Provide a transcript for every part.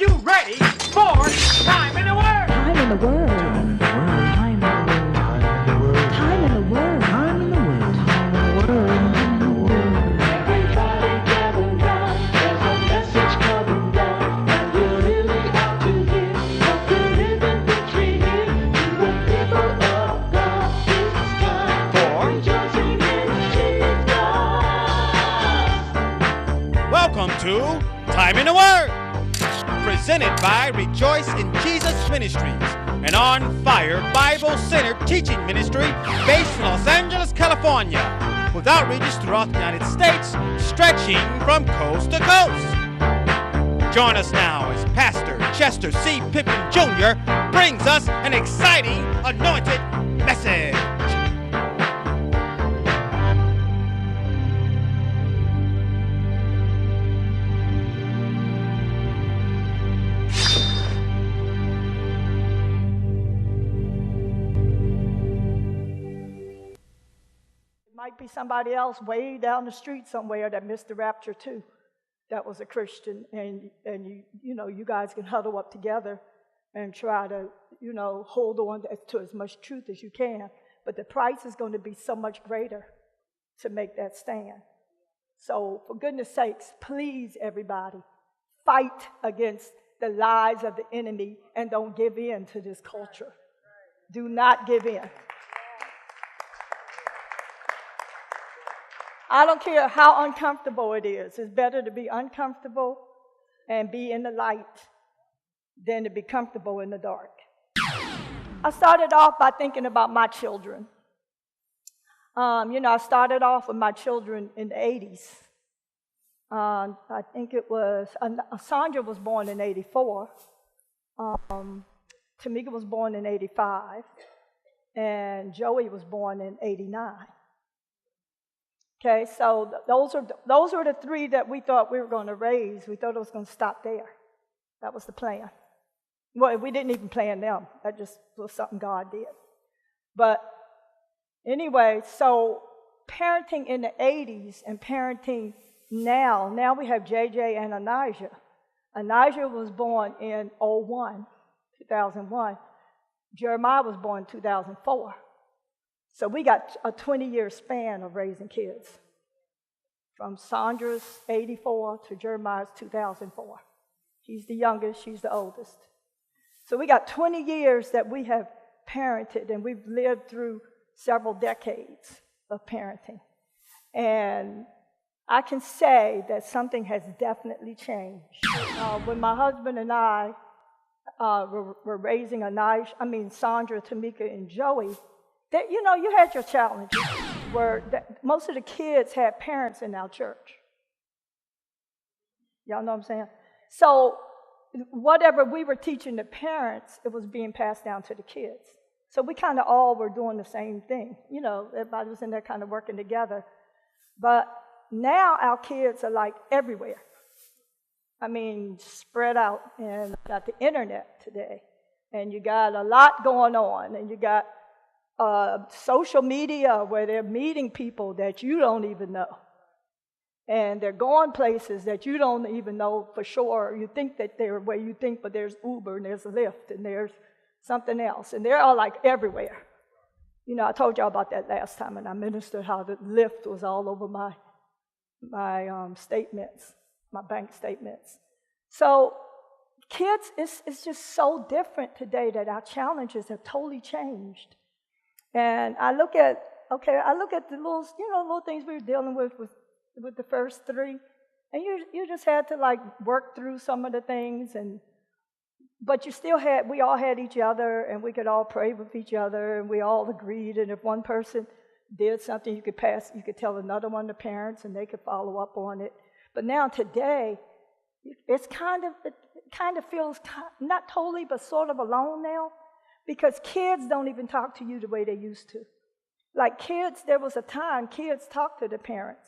you ready for Time in the Word? Time in the Word. Time in the Word. Time in the Word. Time in the Word. Time in the Word. Everybody gather round, there's a message coming down, and you really ought to hear what the living victory here to the people of God. It's time for rejoicing in Jesus. Welcome to Time in the Word, presented by Rejoice in Jesus Ministries, an on-fire Bible-centered teaching ministry based in Los Angeles, California, with outreaches throughout the United States, stretching from coast to coast. Join us now as Pastor Chester C. Pipkin Jr. brings us an exciting anointed message. Might be somebody else way down the street somewhere that missed the rapture too. That was a Christian, and you guys can huddle up together and try to hold on to as much truth as you can. But the price is going to be so much greater to make that stand. So for goodness sakes, please everybody, fight against the lies of the enemy and don't give in to this culture. Do not give in. I don't care how uncomfortable it is. It's better to be uncomfortable and be in the light than to be comfortable in the dark. I started off by thinking about my children. I started off with my children in the 80s. I think it was, Sandra was born in 84. Tamika was born in 85. And Joey was born in 89. Okay, so those were the three that we thought we were going to raise. We thought it was going to stop there. That was the plan. Well, we didn't even plan them. That just was something God did. But anyway, so parenting in the 80s and parenting now we have JJ and Anijah. Anijah was born in 2001. Jeremiah was born in 2004. So we got a 20-year span of raising kids, from Sandra's 84 to Jeremiah's 2004. He's the youngest, she's the oldest. So we got 20 years that we have parented, and we've lived through several decades of parenting. And I can say that something has definitely changed. When my husband and I were raising Sandra, Tamika, and Joey, that, you had your challenges where most of the kids had parents in our church. Y'all know what I'm saying? So whatever we were teaching the parents, it was being passed down to the kids. So we kind of all were doing the same thing. Everybody was in there kind of working together. But now our kids are like everywhere. Spread out. And you got the internet today. And you got a lot going on. And you got social media where they're meeting people that you don't even know. And they're going places that you don't even know for sure. You think that they're where you think, but there's Uber and there's Lyft and there's something else. And they're all like everywhere. I told y'all about that last time, and I ministered how the Lyft was all over my statements, my bank statements. So kids, it's just so different today that our challenges have totally changed. And I look at the little things we were dealing with the first three, and you just had to work through some of the things, but we all had each other, and we could all pray with each other, and we all agreed. And if one person did something, you could tell another one, the parents, and they could follow up on it. But now today, it kind of feels not totally, but sort of alone now. Because kids don't even talk to you the way they used to. Like kids, there was a time kids talked to the parents.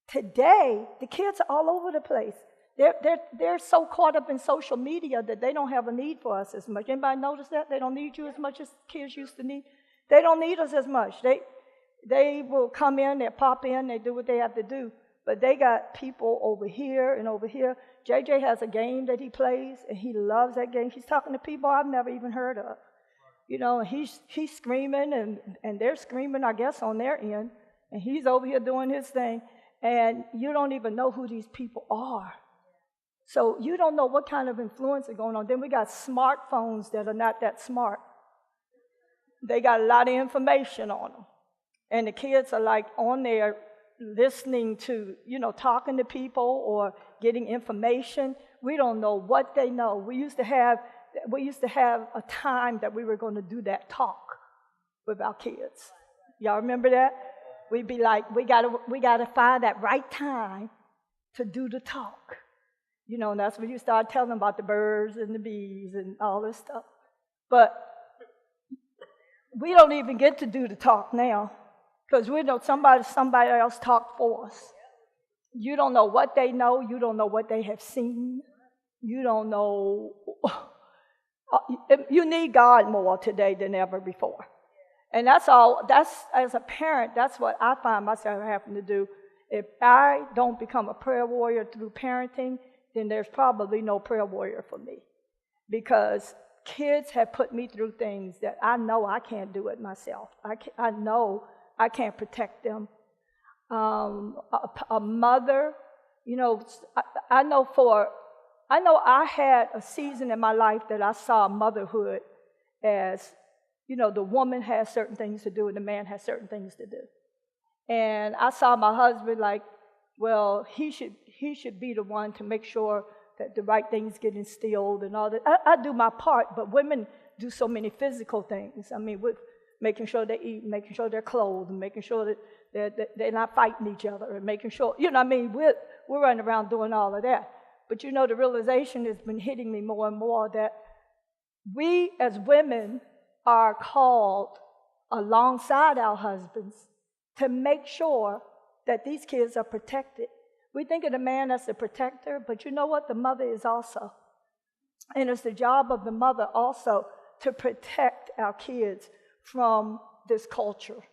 Today, the kids are all over the place. They're so caught up in social media that they don't have a need for us as much. Anybody notice that? They don't need you as much as kids used to need. They don't need us as much. They will come in, they pop in, they do what they have to do. But they got people over here and over here. JJ has a game that he plays, and he loves that game. He's talking to people I've never even heard of. You know, and he's screaming, and they're screaming, I guess, on their end. And he's over here doing his thing. And you don't even know who these people are. So you don't know what kind of influence is going on. Then we got smartphones that are not that smart. They got a lot of information on them. And the kids are like on there listening to, you know, talking to people or getting information. We don't know what they know. We used to have a time that we were going to do that talk with our kids. Y'all remember that? We'd be like, we gotta find that right time to do the talk. You know, and that's when you start telling them about the birds and the bees and all this stuff. But we don't even get to do the talk now because we know somebody else talked for us. You don't know what they know. You don't know what they have seen. You don't know. You need God more today than ever before. And that's as a parent, that's what I find myself having to do. If I don't become a prayer warrior through parenting, then there's probably no prayer warrior for me. Because kids have put me through things that I know I can't do it myself. I know I can't protect them. A mother, you know, I know I had a season in my life that I saw motherhood as, you know, the woman has certain things to do and the man has certain things to do. And I saw my husband like, well, he should be the one to make sure that the right things get instilled and all that. I do my part, but women do so many physical things. I mean, with making sure they eat, making sure they're clothed, and making sure that they're not fighting each other, and making sure, you know what I mean, we're running around doing all of that. But you know, the realization has been hitting me more and more that we as women are called alongside our husbands to make sure that these kids are protected. We think of the man as the protector, but you know what? The mother is also. And it's the job of the mother also to protect our kids from this culture.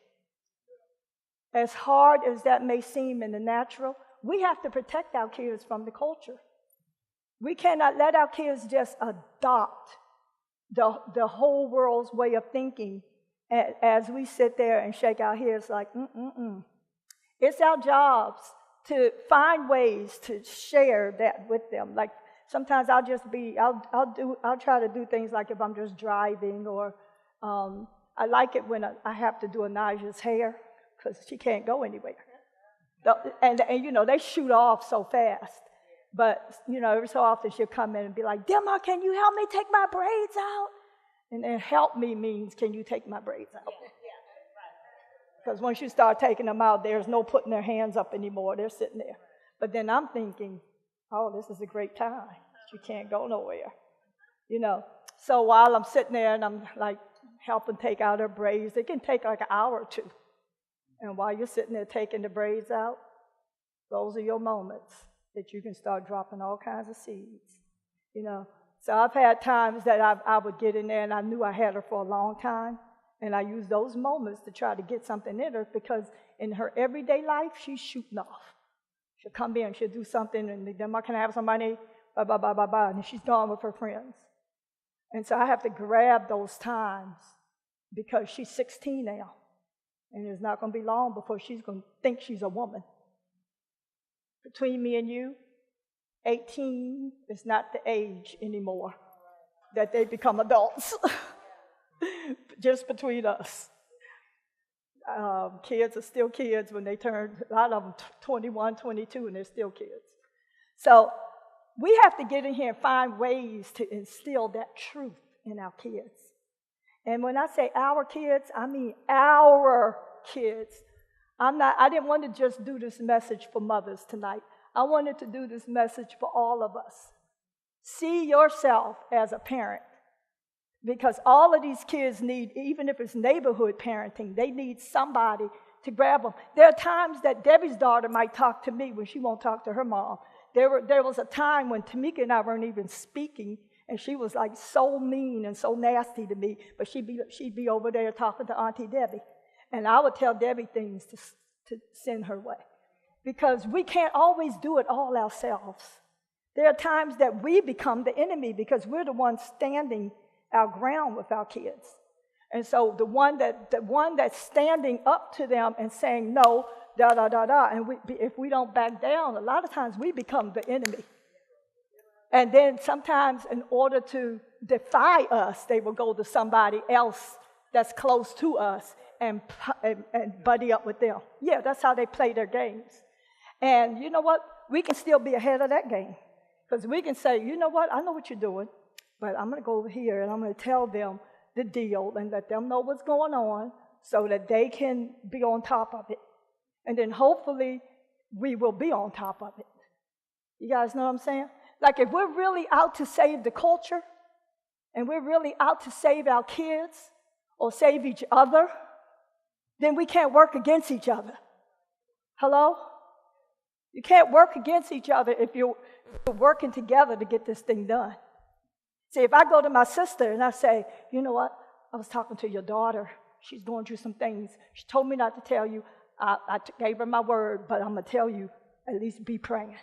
As hard as that may seem in the natural, we have to protect our kids from the culture. We cannot let our kids just adopt the whole world's way of thinking as we sit there and shake our heads like, It's our jobs to find ways to share that with them. Like sometimes I'll try to do things like if I'm just driving, or I like it when I have to do Anaja's hair because she can't go anywhere. And you know, they shoot off so fast. But, you know, every so often she'll come in and be like, Dilma, can you help me take my braids out? And then help me means, can you take my braids out? Because once you start taking them out, there's no putting their hands up anymore. They're sitting there. But then I'm thinking, oh, this is a great time. She can't go nowhere. You know, so while I'm sitting there and I'm like helping take out her braids, it can take like an hour or two. And while you're sitting there taking the braids out, those are your moments that you can start dropping all kinds of seeds, you know. So I've had times that I would get in there and I knew I had her for a long time, and I used those moments to try to get something in her because in her everyday life, she's shooting off. She'll come in, she'll do something, and then can I have somebody, blah, blah, blah, blah, blah, and she's gone with her friends. And so I have to grab those times because she's 16 now, and it's not going to be long before she's going to think she's a woman. Between me and you, 18 is not the age anymore that they become adults. Just between us. Kids are still kids when they turn, a lot of them 21, 22, and they're still kids. So we have to get in here and find ways to instill that truth in our kids. And when I say our kids, I mean our kids. I didn't want to just do this message for mothers tonight. I wanted to do this message for all of us. See yourself as a parent. Because all of these kids need, even if it's neighborhood parenting, they need somebody to grab them. There are times that Debbie's daughter might talk to me when she won't talk to her mom. There was a time when Tamika and I weren't even speaking, and she was like so mean and so nasty to me, but she'd be over there talking to Auntie Debbie. And I would tell Debbie things to send her way. because we can't always do it all ourselves. There are times that we become the enemy because we're the ones standing our ground with our kids. And so the one that's standing up to them and saying no, da da da da, and if we don't back down, a lot of times we become the enemy. And then sometimes in order to defy us, they will go to somebody else that's close to us and buddy up with them. Yeah, that's how they play their games. And you know what? We can still be ahead of that game. Because we can say, you know what? I know what you're doing, but I'm going to go over here and I'm going to tell them the deal and let them know what's going on so that they can be on top of it. And then hopefully we will be on top of it. You guys know what I'm saying? Like if we're really out to save the culture and we're really out to save our kids or save each other, then we can't work against each other. Hello? You can't work against each other if you're working together to get this thing done. See, if I go to my sister and I say, you know what, I was talking to your daughter. She's going through some things. She told me not to tell you. I gave her my word, but I'm going to tell you, at least be praying.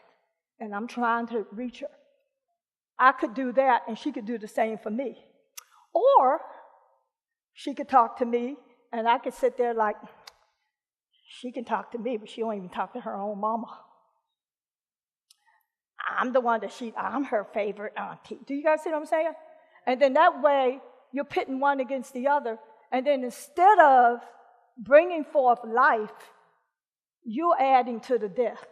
And I'm trying to reach her. I could do that, and she could do the same for me. Or she could talk to me, and I could sit there like, she can talk to me, but she don't even talk to her own mama. I'm the one I'm her favorite auntie. Do you guys see what I'm saying? And then that way, you're pitting one against the other. And then instead of bringing forth life, you're adding to the death.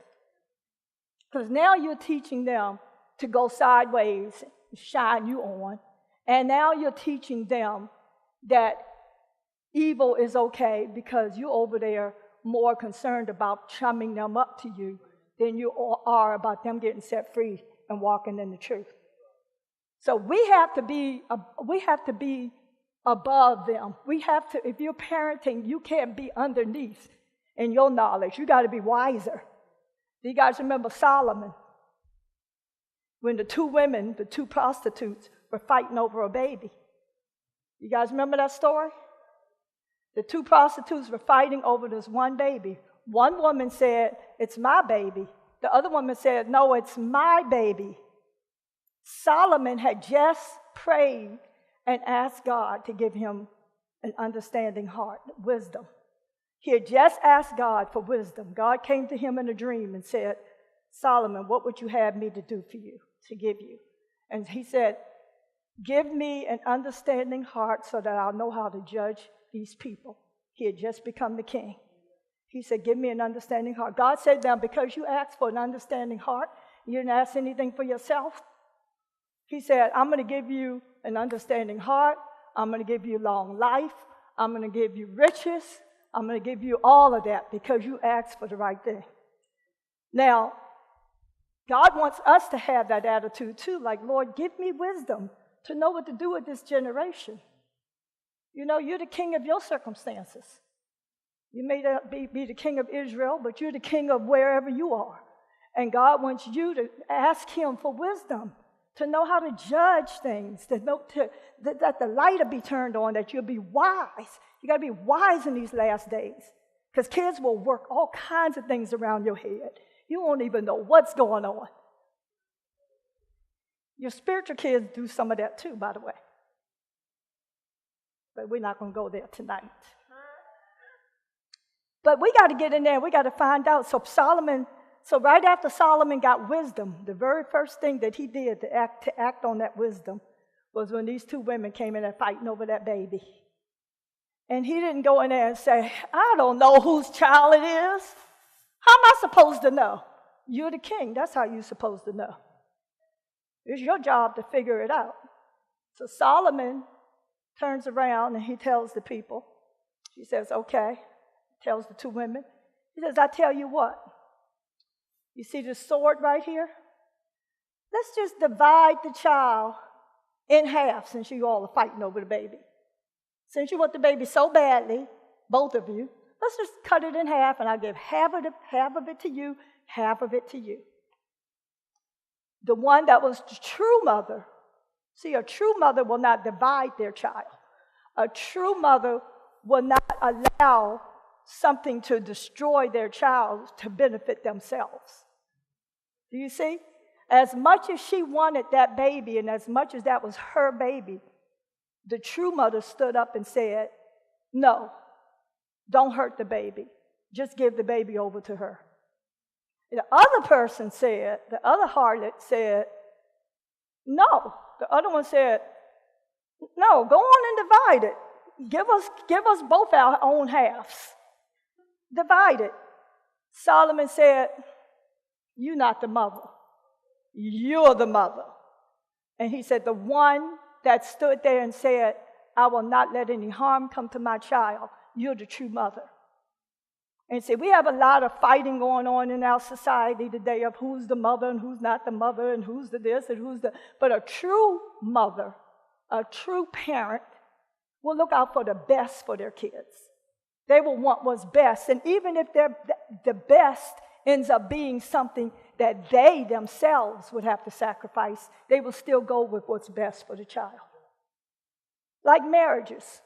Because now you're teaching them to go sideways, shine you on. And now you're teaching them that evil is okay because you're over there more concerned about chumming them up to you than you are about them getting set free and walking in the truth. So we have to be above them. We have to, if you're parenting, you can't be underneath in your knowledge. You got to be wiser. Do you guys remember Solomon? When the two prostitutes were fighting over a baby. You guys remember that story? The two prostitutes were fighting over this one baby. One woman said, it's my baby. The other woman said, no, it's my baby. Solomon had just prayed and asked God to give him an understanding heart, wisdom. He had just asked God for wisdom. God came to him in a dream and said, Solomon, what would you have me to do for you, to give you? And he said, give me an understanding heart so that I'll know how to judge these people. He had just become the king. He said, give me an understanding heart. God said, now, because you asked for an understanding heart, you didn't ask anything for yourself. He said, I'm going to give you an understanding heart. I'm going to give you long life. I'm going to give you riches. I'm going to give you all of that because you asked for the right thing. Now, God wants us to have that attitude too, like, Lord, give me wisdom to know what to do with this generation. You know, you're the king of your circumstances. You may not be the king of Israel, but you're the king of wherever you are. And God wants you to ask him for wisdom, to know how to judge things, that the light will be turned on, that you'll be wise. You got to be wise in these last days because kids will work all kinds of things around your head. You won't even know what's going on. Your spiritual kids do some of that too, by the way. But we're not going to go there tonight. But we got to get in there. We got to find out. So right after Solomon got wisdom, the very first thing that he did to act on that wisdom was when these two women came in there fighting over that baby. And he didn't go in there and say, I don't know whose child it is. How am I supposed to know? You're the king. That's how you're supposed to know. It's your job to figure it out. So Solomon turns around and he tells the people. He says, okay. Tells the two women. He says, I tell you what. You see this sword right here? Let's just divide the child in half since you all are fighting over the baby. Since you want the baby so badly, both of you, let's just cut it in half and I'll give half of it to you, half of it to you. The one that was the true mother, see, a true mother will not divide their child. A true mother will not allow something to destroy their child to benefit themselves. Do you see? As much as she wanted that baby and as much as that was her baby, the true mother stood up and said, no, don't hurt the baby. Just give the baby over to her. The other person said, the other harlot said, no. The other one said, no, go on and divide it. Give us both our own halves. Divide it. Solomon said, you're not the mother. You're the mother. And he said, the one that stood there and said, I will not let any harm come to my child, you're the true mother. And see, we have a lot of fighting going on in our society today of who's the mother and who's not the mother and who's the this and who's the... But a true mother, a true parent will look out for the best for their kids. They will want what's best. And even if the best ends up being something that they themselves would have to sacrifice, they will still go with what's best for the child. Like marriages.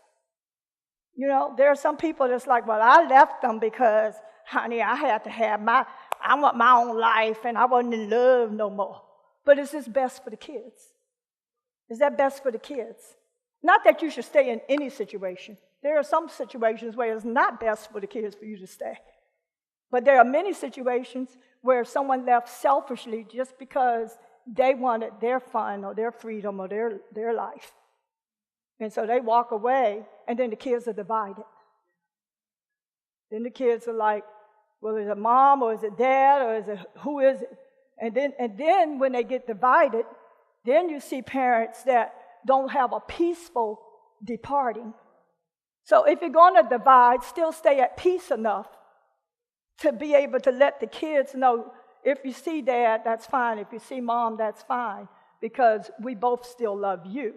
You know, there are some people that's like, well, I left them because, honey, I had to have I want my own life and I wasn't in love no more. But is this best for the kids? Is that best for the kids? Not that you should stay in any situation. There are some situations where it's not best for the kids for you to stay. But there are many situations where someone left selfishly just because they wanted their fun or their freedom or their life. And so they walk away, and then the kids are divided. Then the kids are like, well, is it mom or is it dad or is it who is it? And then when they get divided, then you see parents that don't have a peaceful departing. So if you're going to divide, still stay at peace enough to be able to let the kids know, if you see dad, that's fine. If you see mom, that's fine, because we both still love you.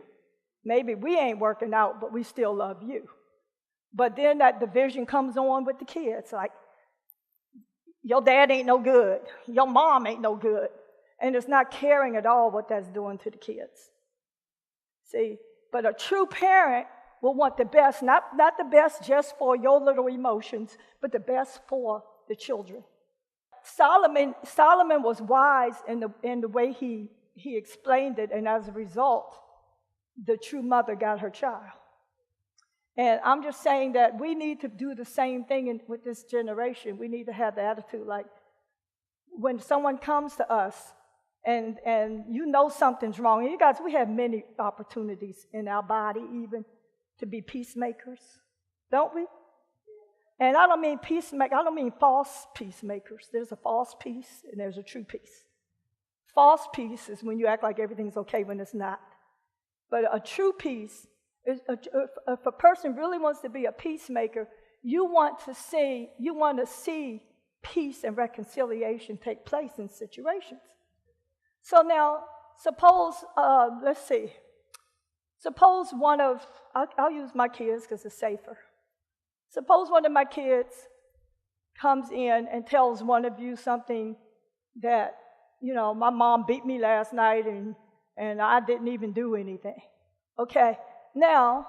Maybe we ain't working out, but we still love you. But then that division comes on with the kids, like, your dad ain't no good, your mom ain't no good, and it's not caring at all what that's doing to the kids. See, but a true parent will want the best, not the best just for your little emotions, but the best for the children. Solomon was wise in the way he explained it, and as a result, the true mother got her child. And I'm just saying that we need to do the same thing with this generation. We need to have the attitude like, when someone comes to us and you know something's wrong, and you guys, we have many opportunities in our body even to be peacemakers, don't we? And I don't mean peacemaker, I don't mean false peacemakers. There's a false peace and there's a true peace. False peace is when you act like everything's okay when it's not. But a true peace is, if a person really wants to be a peacemaker, you want to see peace and reconciliation take place in situations. So now, suppose one of, I'll use my kids because it's safer. Suppose one of my kids comes in and tells one of you something that, you know, my mom beat me last night and I didn't even do anything. Okay, now,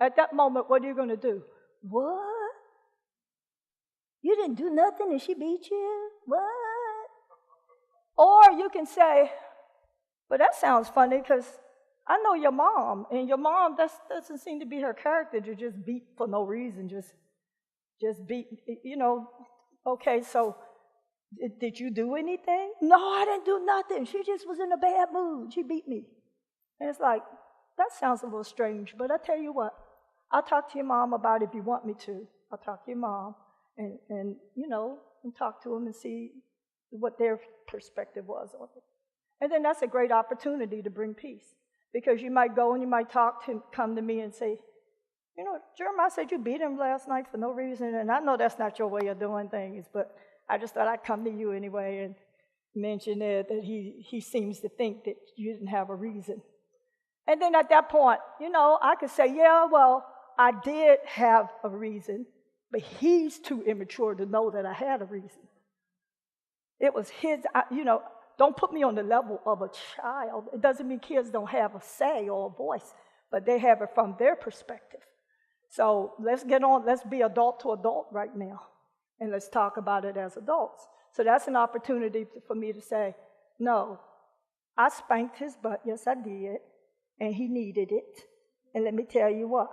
at that moment, what are you going to do? What? You didn't do nothing and she beat you? What? Or you can say, but that sounds funny because I know your mom, and your mom, that doesn't seem to be her character to just beat for no reason, just beat, you know. Okay, so did you do anything? No, I didn't do nothing. She just was in a bad mood. She beat me. And it's like, that sounds a little strange, but I tell you what, I'll talk to your mom about it if you want me to. I'll talk to your mom and you know, and talk to them and see what their perspective was on it. And then that's a great opportunity to bring peace, because you might go and you might come to me and say, you know, Jeremiah said you beat him last night for no reason, and I know that's not your way of doing things, but I just thought I'd come to you anyway and mention it, that he seems to think that you didn't have a reason. And then at that point, you know, I could say, yeah, well, I did have a reason, but he's too immature to know that I had a reason. It was his, you know, don't put me on the level of a child. It doesn't mean kids don't have a say or a voice, but they have it from their perspective. So let's get on, let's be adult to adult right now. And let's talk about it as adults. So that's an opportunity for me to say, no, I spanked his butt. Yes, I did. And he needed it. And let me tell you why.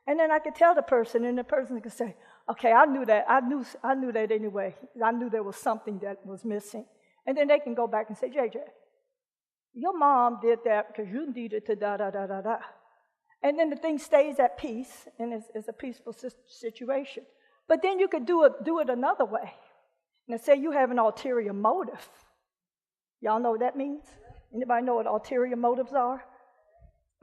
And then I could tell the person, and the person could say, okay, I knew that. I knew that anyway. I knew there was something that was missing. And then they can go back and say, JJ, your mom did that because you needed to da-da-da-da-da. And then the thing stays at peace, and it's a peaceful situation. But then you could do it another way. Now, say you have an ulterior motive. Y'all know what that means? Anybody know what ulterior motives are?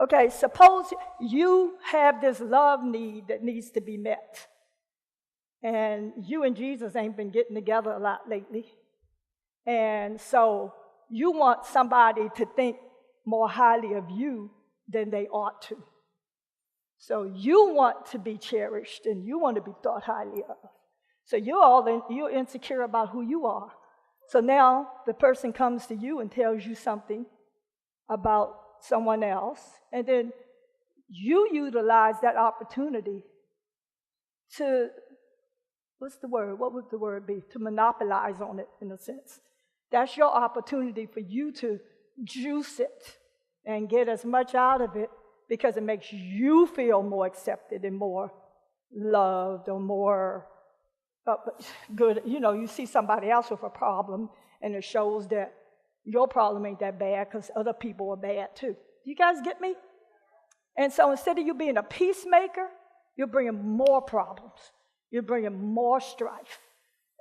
Okay, suppose you have this love need that needs to be met. And you and Jesus ain't been getting together a lot lately. And so you want somebody to think more highly of you than they ought to. So you want to be cherished and you want to be thought highly of. So you're insecure about who you are. So now the person comes to you and tells you something about someone else, and then you utilize that opportunity to, what's the word? What would the word be? To monopolize on it, in a sense. That's your opportunity for you to juice it and get as much out of it because it makes you feel more accepted and more loved or more good. You know, you see somebody else with a problem, and it shows that your problem ain't that bad because other people are bad too. You guys get me? And so instead of you being a peacemaker, you're bringing more problems. You're bringing more strife.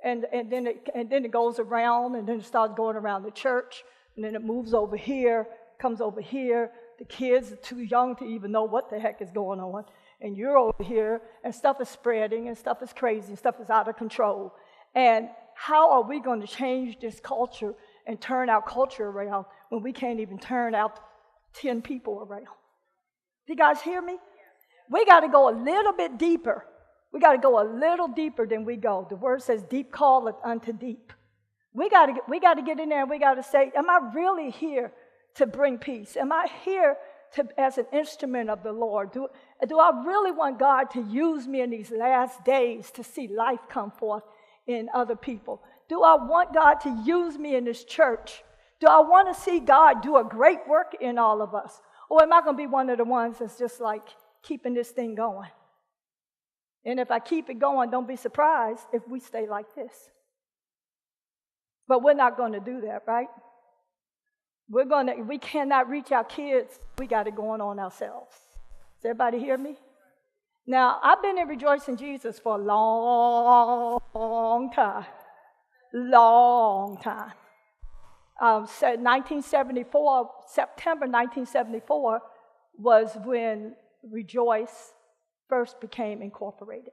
And then it goes around, and then it starts going around the church, and then it moves over here, comes over here. The kids are too young to even know what the heck is going on. And you're over here, and stuff is spreading, and stuff is crazy, and stuff is out of control. And how are we going to change this culture and turn our culture around when we can't even turn out 10 people around? You guys hear me? We got to go a little bit deeper. We got to go a little deeper than we go. The word says deep calleth unto deep. We got to get in there, and we got to say, am I really here to bring peace? Am I here as an instrument of the Lord? Do I really want God to use me in these last days to see life come forth in other people? Do I want God to use me in this church? Do I want to see God do a great work in all of us? Or am I going to be one of the ones that's just like keeping this thing going? And if I keep it going, don't be surprised if we stay like this. But we're not going to do that, right? We cannot reach our kids. We got it going on ourselves. Does everybody hear me? Now, I've been in Rejoicing Jesus for a long time. Long time. 1974, September 1974 was when Rejoice first became incorporated.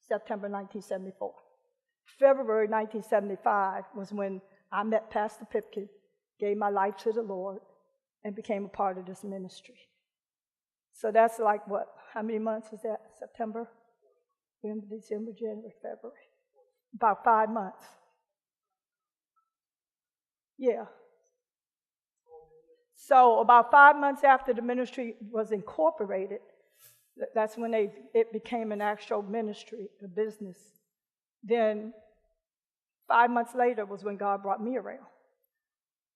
September 1974. February 1975 was when I met Pastor Pipkin, gave my life to the Lord, and became a part of this ministry. So that's like what? How many months is that? September, November, December, January, February. About 5 months. Yeah. So about 5 months after the ministry was incorporated, that's when it became an actual ministry, a business. Then 5 months later was when God brought me around.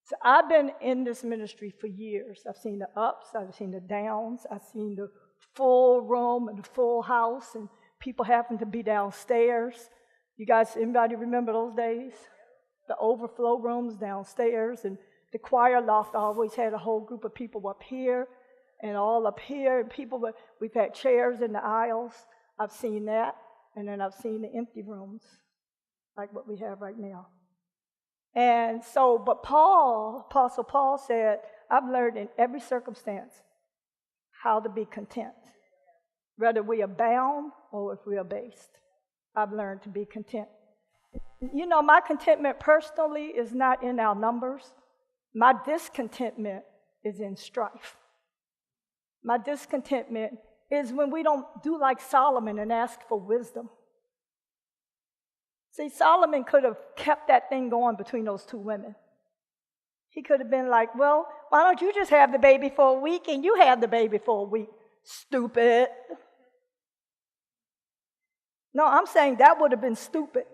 So I've been in this ministry for years. I've seen the ups, I've seen the downs, I've seen the full room and the full house, and people having to be downstairs. You guys, anybody remember those days? The overflow rooms downstairs, and the choir loft always had a whole group of people up here and all up here, and we've had chairs in the aisles. I've seen that, and then I've seen the empty rooms like what we have right now. And so, but Apostle Paul said, I've learned in every circumstance how to be content, whether we are bound or if we are based. I've learned to be content. You know, my contentment personally is not in our numbers. My discontentment is in strife. My discontentment is when we don't do like Solomon and ask for wisdom. See, Solomon could have kept that thing going between those two women. He could have been like, well, why don't you just have the baby for a week and you have the baby for a week? Stupid. No, I'm saying that would have been stupid.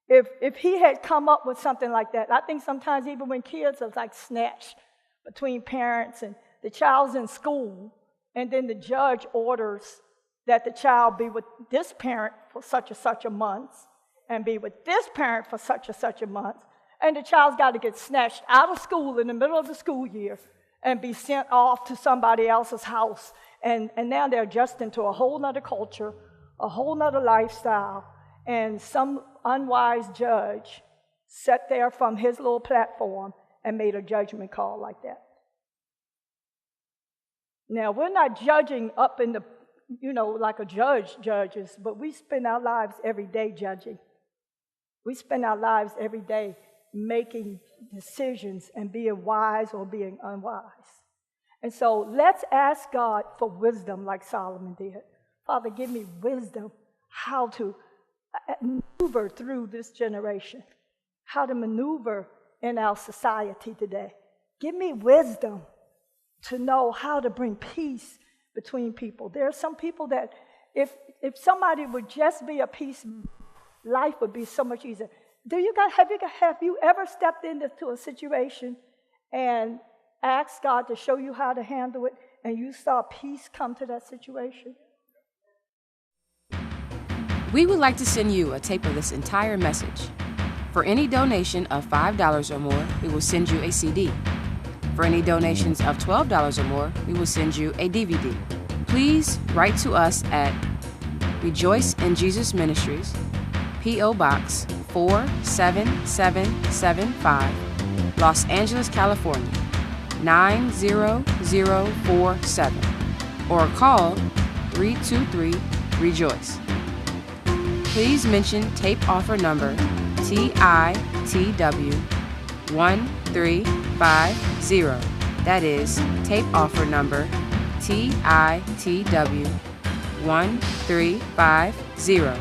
If he had come up with something like that. I think sometimes even when kids are like snatched between parents and the child's in school, and then the judge orders that the child be with this parent for such and such a month and be with this parent for such and such a month, and the child's got to get snatched out of school in the middle of the school year and be sent off to somebody else's house. And now they're adjusting to a whole nother culture, a whole nother lifestyle, and some unwise judge sat there from his little platform and made a judgment call like that. Now, we're not judging up in the, like a judge judges, but we spend our lives every day judging. We spend our lives every day making decisions and being wise or being unwise. And so let's ask God for wisdom like Solomon did. Father, give me wisdom how to maneuver through this generation, how to maneuver in our society today. Give me wisdom to know how to bring peace between people. There are some people that if somebody would just be a peace, life would be so much easier. Have you ever stepped into a situation and asked God to show you how to handle it, and you saw peace come to that situation? We would like to send you a tape of this entire message. For any donation of $5 or more, we will send you a CD. For any donations of $12 or more, we will send you a DVD. Please write to us at Rejoice in Jesus Ministries, P.O. Box 47775, Los Angeles, California, 90047, or call 323-REJOICE. Please mention tape offer number TITW 1350. That is tape offer number TITW 1350.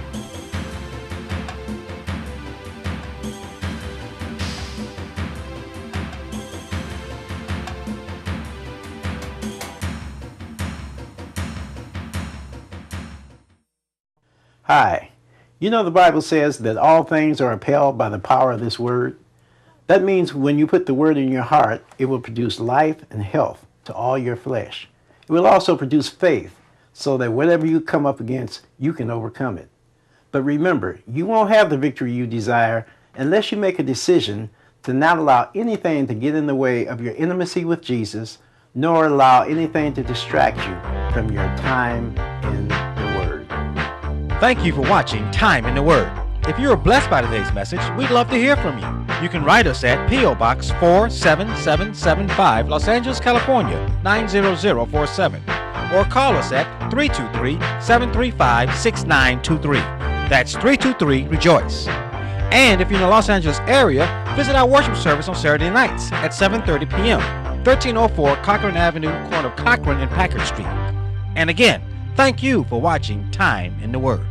Hi. You know the Bible says that all things are upheld by the power of this word. That means when you put the word in your heart, it will produce life and health to all your flesh. It will also produce faith so that whatever you come up against, you can overcome it. But remember, you won't have the victory you desire unless you make a decision to not allow anything to get in the way of your intimacy with Jesus, nor allow anything to distract you from your time in the Word. Thank you for watching Time in the Word. If you were blessed by today's message, we'd love to hear from you. You can write us at P.O. Box 47775, Los Angeles, California, 90047. Or call us at 323-735-6923. That's 323-REJOICE. And if you're in the Los Angeles area, visit our worship service on Saturday nights at 7:30 p.m., 1304 Cochran Avenue, corner of Cochran and Packard Street. And again, thank you for watching Time in the Word.